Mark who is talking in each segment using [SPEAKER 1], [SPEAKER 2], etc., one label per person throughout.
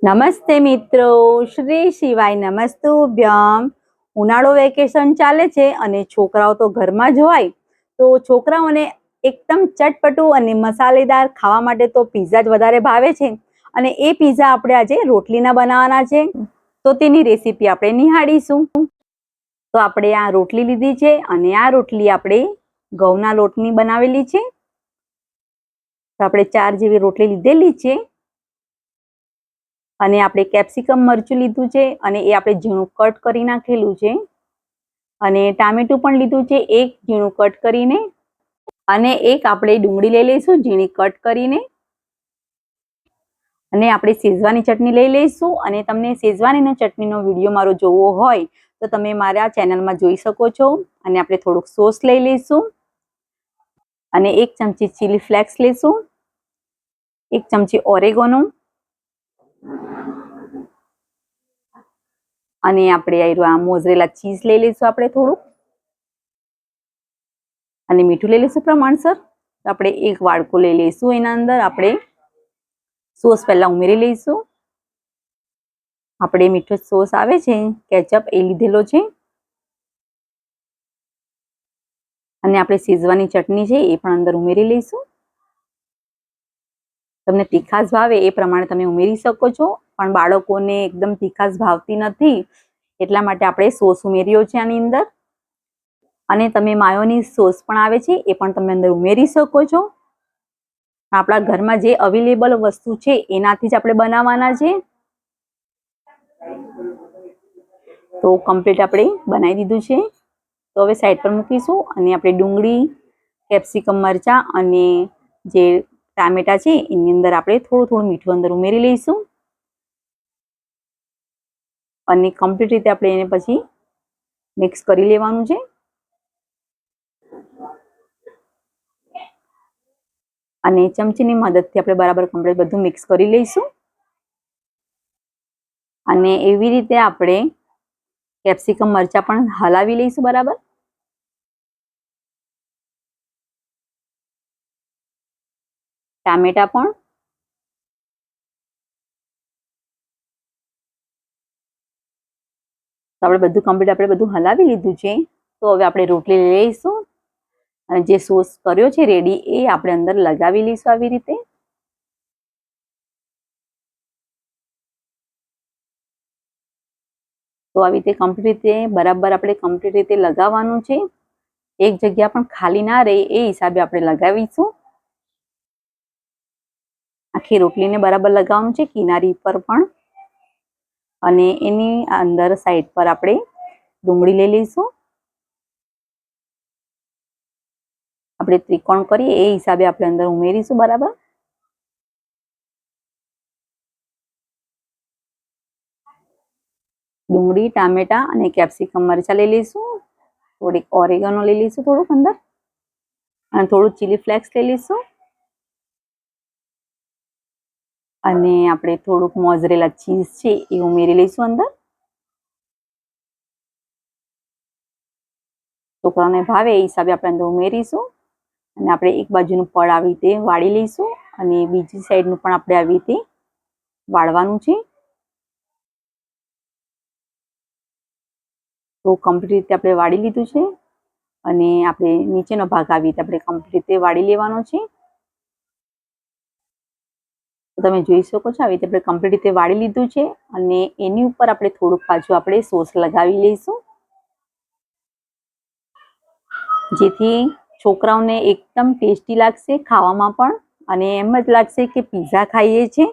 [SPEAKER 1] નમસ્તે મિત્રો, શ્રી શિવાય નમસ્તુભ્યમ. ઉનાળો વેકેશન ચાલે છે અને છોકરાઓ તો ઘરમાં જ હોય, તો છોકરાઓને એકદમ ચટપટું અને મસાલેદાર ખાવા માટે તો પીઝા જ વધારે ભાવે છે. અને એ પીઝા આપણે આજે રોટલીના બનાવવાના છે, તો તેની રેસીપી આપણે નિહાળીશું. તો આપણે આ રોટલી લીધી છે અને આ રોટલી આપણે ઘઉંના લોટની બનાવેલી છે. તો આપણે 4 જેવી રોટલી લીધેલી છે. અને આપણે કેપ્સિકમ મરચું લીધું છે અને એ આપણે ઝીણું કટ કરી નાખેલું છે. અને ટામેટું પણ લીધું છે, એક ઝીણું કટ કરીને. અને એક આપણે ડુંગળી લઈ લઈશું ઝીણી કટ કરીને. અને આપણે શેઝવાની ચટણી લઈ લઈશું. અને તમને શેઝવાનીની ચટણીનો વિડીયો મારો જોવો હોય તો તમે મારા ચેનલમાં જોઈ શકો છો. અને આપણે થોડુંક સોસ લઈ લઈશું. અને 1 ચમચી ચીલી ફ્લેક્સ લઈશું. 1 ચમચી ઓરેગોનો. અને આપણે આ મોઝરેલા ચીઝ લઈ લઈશું આપણે થોડુંક. અને મીઠું લઈ લઈશું પ્રમાણસર. તો આપણે એક વાડકો લઈ લઈશું. એના અંદર આપણે સોસ પહેલા ઉમેરી લઈશું. આપણે મીઠો સોસ આવે છે કેચઅપ એ લીધેલો છે. અને આપણે શેઝવાની ચટણી છે એ પણ અંદર ઉમેરી લઈશું. તમને તીખાશ ભાવે એ પ્રમાણે તમે ઉમેરી શકો છો, પણ બાળકોને એકદમ તીખાશ ભાવતી નથી, એટલા માટે આપણે સોસ ઉમેર્યો છે આની અંદર. અને તમે માયોનીઝ સોસ પણ આવે છે એ પણ તમે અંદર ઉમેરી શકો છો. આપણા ઘરમાં જે અવેલેબલ વસ્તુ છે એનાથી જ આપણે બનાવવાના છે. તો કમ્પ્લીટ આપણે બનાવી દીધું છે. તો હવે સાઈડ પર મૂકીશું. અને આપણે ડુંગળી, કેપ્સિકમ મરચાં અને જે ટામેટા છે એની અંદર આપણે થોડું મીઠું અંદર ઉમેરી લઈશું. અને કમ્પ્લીટ રીતે આપણે એને પછી મિક્સ કરી લેવાનું છે. અને ચમચીની મદદથી આપણે બરાબર કમ્પ્લીટ બધું મિક્સ કરી લઈશું. અને એવી રીતે આપણે કેપ્સિકમ મરચાં પણ હલાવી લઈશું બરાબર. ટામેટા પણ. તો આપણે બધું કમ્પ્લીટ આપણે બધું હલાવી લીધું છે. તો હવે આપણે રોટલી લઈ લઈશું. અને જે સોસ કર્યો છે રેડી એ આપણે અંદર લગાવી લઈશું આવી રીતે. તો આવી રીતે કમ્પ્લીટ રીતે બરાબર આપણે કમ્પ્લીટ રીતે લગાવવાનું છે. એક જગ્યા પણ ખાલી ના રહે એ હિસાબે આપણે લગાવીશું. આખી રોટલીને બરાબર લગાવવાનું છે, કિનારી પર પણ. અને એની અંદર સાઈડ પર આપણે ડુંગળી લઈ લઈશું. આપણે ત્રિકોણ કરીએ એ હિસાબે આપણે અંદર ઉમેરીશું બરાબર. ડુંગળી, ટામેટા અને કેપ્સિકમ મરચાં લઈ લઈશું. થોડીક ઓરેગાનો લઈ લઈશું થોડુંક અંદર. અને થોડું ચીલી ફ્લેક્સ લઈ લઈશું. અને આપણે થોડુંક મોઝરેલા ચીઝ છે એ ઉમેરી લઈશું અંદર. છોકરાઓને ભાવે એ હિસાબે આપણે અંદર ઉમેરીશું. અને આપણે એક બાજુનું પડ આવી રીતે વાળી લઈશું. અને બીજી સાઈડનું પણ આપણે આવી રીતે વાળવાનું છે. તો કમ્પ્લીટ રીતે આપણે વાળી લીધું છે. અને આપણે નીચેનો ભાગ આવી રીતે આપણે કમ્પ્લીટ રીતે વાળી લેવાનો છે. તો તમે જોઈ શકો છો આવી રીતે આપણે કમ્પ્લીટ રીતે વાળી લીધું છે. અને એની ઉપર આપણે થોડુંક પાછું આપણે સોસ લગાવી લઈશું. જેથી છોકરાઓને એકદમ ટેસ્ટી લાગશે ખાવામાં પણ. અને એમ જ લાગશે કે પીઝા ખાઈએ છીએ.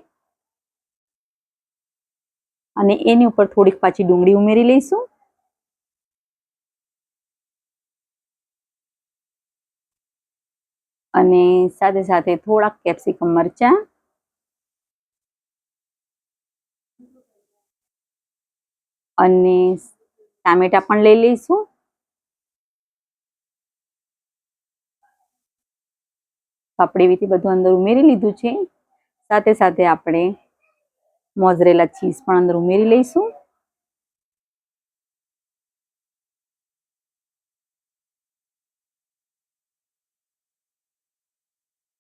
[SPEAKER 1] અને એની ઉપર થોડીક પાછી ડુંગળી ઉમેરી લઈશું. અને સાથે સાથે થોડાક કેપ્સિકમ મરચાં. અને ટામેટા પણ લઈ લઈશું. આપણે એવી રીતે બધું અંદર ઉમેરી લીધું છે. સાથે સાથે આપણે મોઝરેલા ચીઝ પણ અંદર ઉમેરી લઈશું.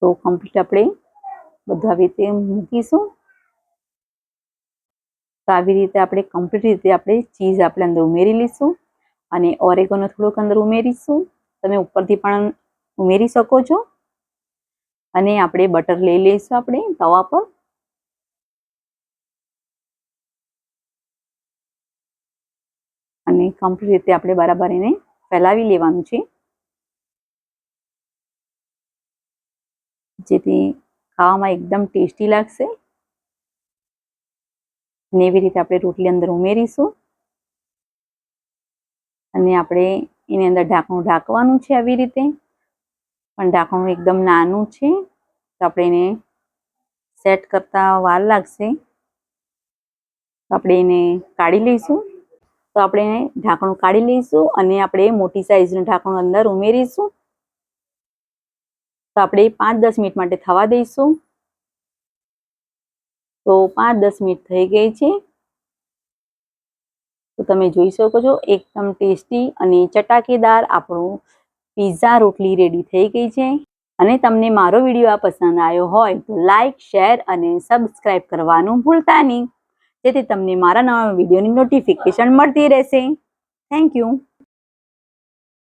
[SPEAKER 1] તો કમ્પ્લીટ આપણે બધું આવી રીતે મૂકીશું. તો આવી રીતે આપણે કમ્પ્લીટ રીતે આપણે ચીઝ આપણે અંદર ઉમેરી લઈશું અને ઓરેગોનો થોડોક અંદર ઉમેરીશું. તમે ઉપરથી પણ ઉમેરી શકો છો. અને આપણે બટર લઈ લઈશું આપણે તવા પર. અને કમ્પ્લીટ રીતે આપણે બરાબર એને ફેલાવી લેવાનું છે, જેથી ખાવામાં એકદમ ટેસ્ટી લાગશે. અને એવી રીતે આપણે રોટલી અંદર ઉમેરીશું અને આપણે એની અંદર ઢાંકણું ઢાંકવાનું છે. આવી રીતે પણ ઢાંકણું એકદમ નાનું છે, તો આપણે એને સેટ કરતા વાર લાગશે. તો આપણે એને કાઢી લઈશું. તો આપણે ઢાંકણું કાઢી લઈશું અને આપણે મોટી સાઈઝનું ઢાંકણું અંદર ઉમેરીશું. તો આપણે 5-10 મિનિટ માટે થવા દઈશું. તો 5-10 મિનિટ થઈ ગઈ છે. તો તમે જોઈ શકો છો એકદમ ટેસ્ટી અને ચટાકેદાર આપણું પિઝા રોટલી રેડી થઈ ગઈ છે. અને તમને મારો વિડીયો આ પસંદ આવ્યો હોય તો લાઈક, શેર અને સબસ્ક્રાઈબ કરવાનું ભૂલતા નહીં, જેથી તમને મારા નવા વિડીયોની નોટિફિકેશન મળતી રહેશે. Thank you.